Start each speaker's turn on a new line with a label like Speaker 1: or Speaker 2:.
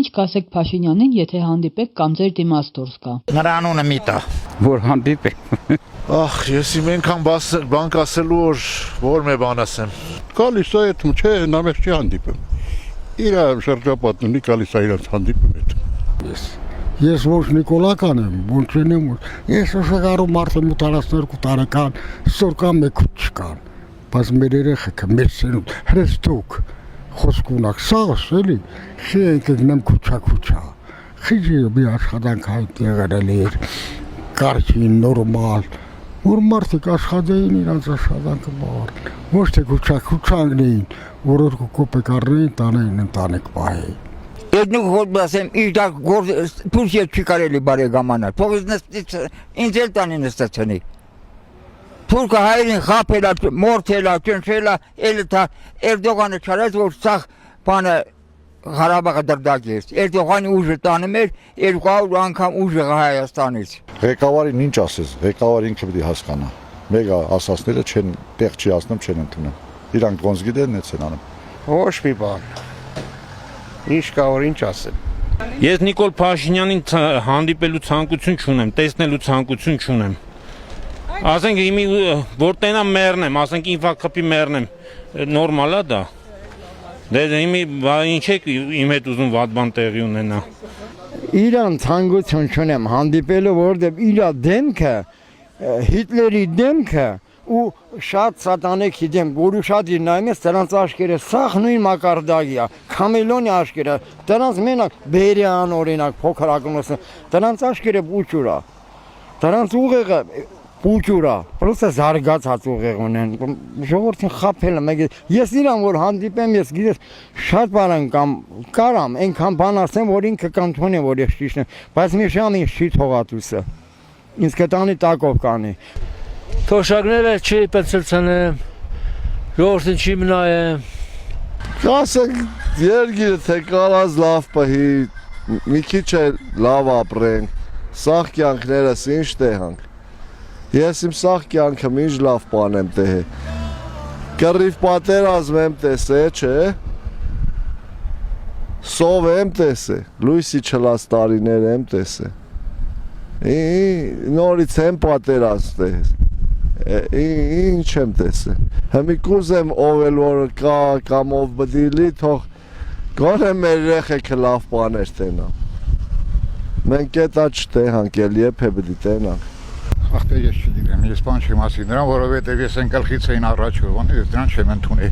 Speaker 1: Ինչ կասեք Փաշինյանին, եթե հանդիպեք կամ ձեր դիմաց դուրս գա։
Speaker 2: Նրա անունը մի տա,
Speaker 3: որ հանդիպեք։
Speaker 4: Ախ, ես իմ այնքան բան ասելու որ մի բան ասեմ։
Speaker 5: Գալիս է այդ չէ, նամեղ չի հանդիպում։ Իր շրջապատն ունի, գալիս է իրաց հանդիպում այդ։
Speaker 6: Ես ոչ Նիկոլական եմ, ոչ չեմ։ Ես ուշագրու մարդը 82 տարեկան, սորկան մեկուց չկան։ Բայց մեր երեխեքը մեր սերունդ հրեստուկ խոսք ունակ սաղս էլի, չի ենք գնեմ քուչա։ Խիջի մի աշխատանք հայտ եղել էր, կարճին, նորմալ, որ մարդիկ աշխատեին իրանց աշխատանքը բաղար։ Ոչ թե քուչանգնեին, որ կոպեկ առնեին, տանեին ընտանիք պահեին։
Speaker 2: Եդնուկ հոտ ասեմ, իժդակ դուրս ետ չի կարելի բարեգամանալ, թող ինձ էլ տանի նստացնի։ Թուրքը հայրին խապելա, մորթելա, ճնշելա, էլ թա Էրդողանը չարած, որ սաղ բանը Ղարաբաղը դրդակ ես։ Էրդողանի ուժը տանում էր 200 անգամ ուժը Հայաստանից։
Speaker 7: Ղեկավարին ինչ ասես, ղեկավարը ինքը պետք է հասկանա։ Մեգա ասածները չեն տեղ չի ասնում, չեն ընդունում։ Իրանք ոնց գիտեն, էց են անում։
Speaker 8: Ոչ մի բան։ Ինչ կա որ ինչ ասեմ։
Speaker 9: Ես Նիկոլ Փաշինյանին հանդիպելու ցանկություն չունեմ, տեսնելու ցանկություն չունեմ։ Ասենք իմի որ տենա մեռնեմ, ասենք ինֆակապի մեռնեմ, նորմալ է դա։ Դե իմի ինչ եք իմ հետ ուզում վատ բան տեղի ունենա։
Speaker 6: Իրան ցանկություն չունեմ հանդիպելու, որովհետև իր դեմքը Հիտլերի դեմքը ու շատ սատանեքի դեմ, որ շատ իր նայում ես, դրանց աշկերը սաղ նույն մակարդակի է, Քամելոնի աշկերը, դրանց մենակ Բերյան օրինակ փոքր ակնոցը, դրանց աշկերը բուճուր է, դրանց ուղեղը բուճուր է, պրոստը զարգացած ուղեղ ունեն, ժողովրդին խաբել է, ես իրան որ հանդիպեմ, ես գիտես շատ բան կարամ, այնքան բան ասեմ, որ ինքը կանթոնի, որ ես ճիշտ եմ, բայց մի շամ ինձ չի թողատուսը, ինձ կտանի տակով կանի։
Speaker 10: Թոշակները չի պեցլցնեմ, ժողովրդին չի մնայեմ։
Speaker 11: Ասենք երգիրը թե կարած լավ պահի, մի քիչ լավ ապրենք, սաղ կյանքներս ինչ տեղանք։ Ես իմ սաղ կյանքը ինչ լավ բան եմ տեղե։ Կռիվ պատերազմ եմ տեսե, չէ։ Սով եմ տեսե, լույսի չլած տարիներ եմ տեսե։ Նորից եմ պատերազմ տեսե։ Ինչ եմ տեսե։ Հմիկուզ եմ ով էլ որ կա կամ ով բդիլի, թող գոնե մեր երեխեքը լավ բաներ տենան։ Մենք էտա չտեհանք էլ եփե բդի տենանք։
Speaker 5: Ախտե ես չգիտեմ, ես բան չեմ ասի նրան, որովհետև ես ընկալխից էին առաջ ուրվան, ես դրան չեմ ընդունի։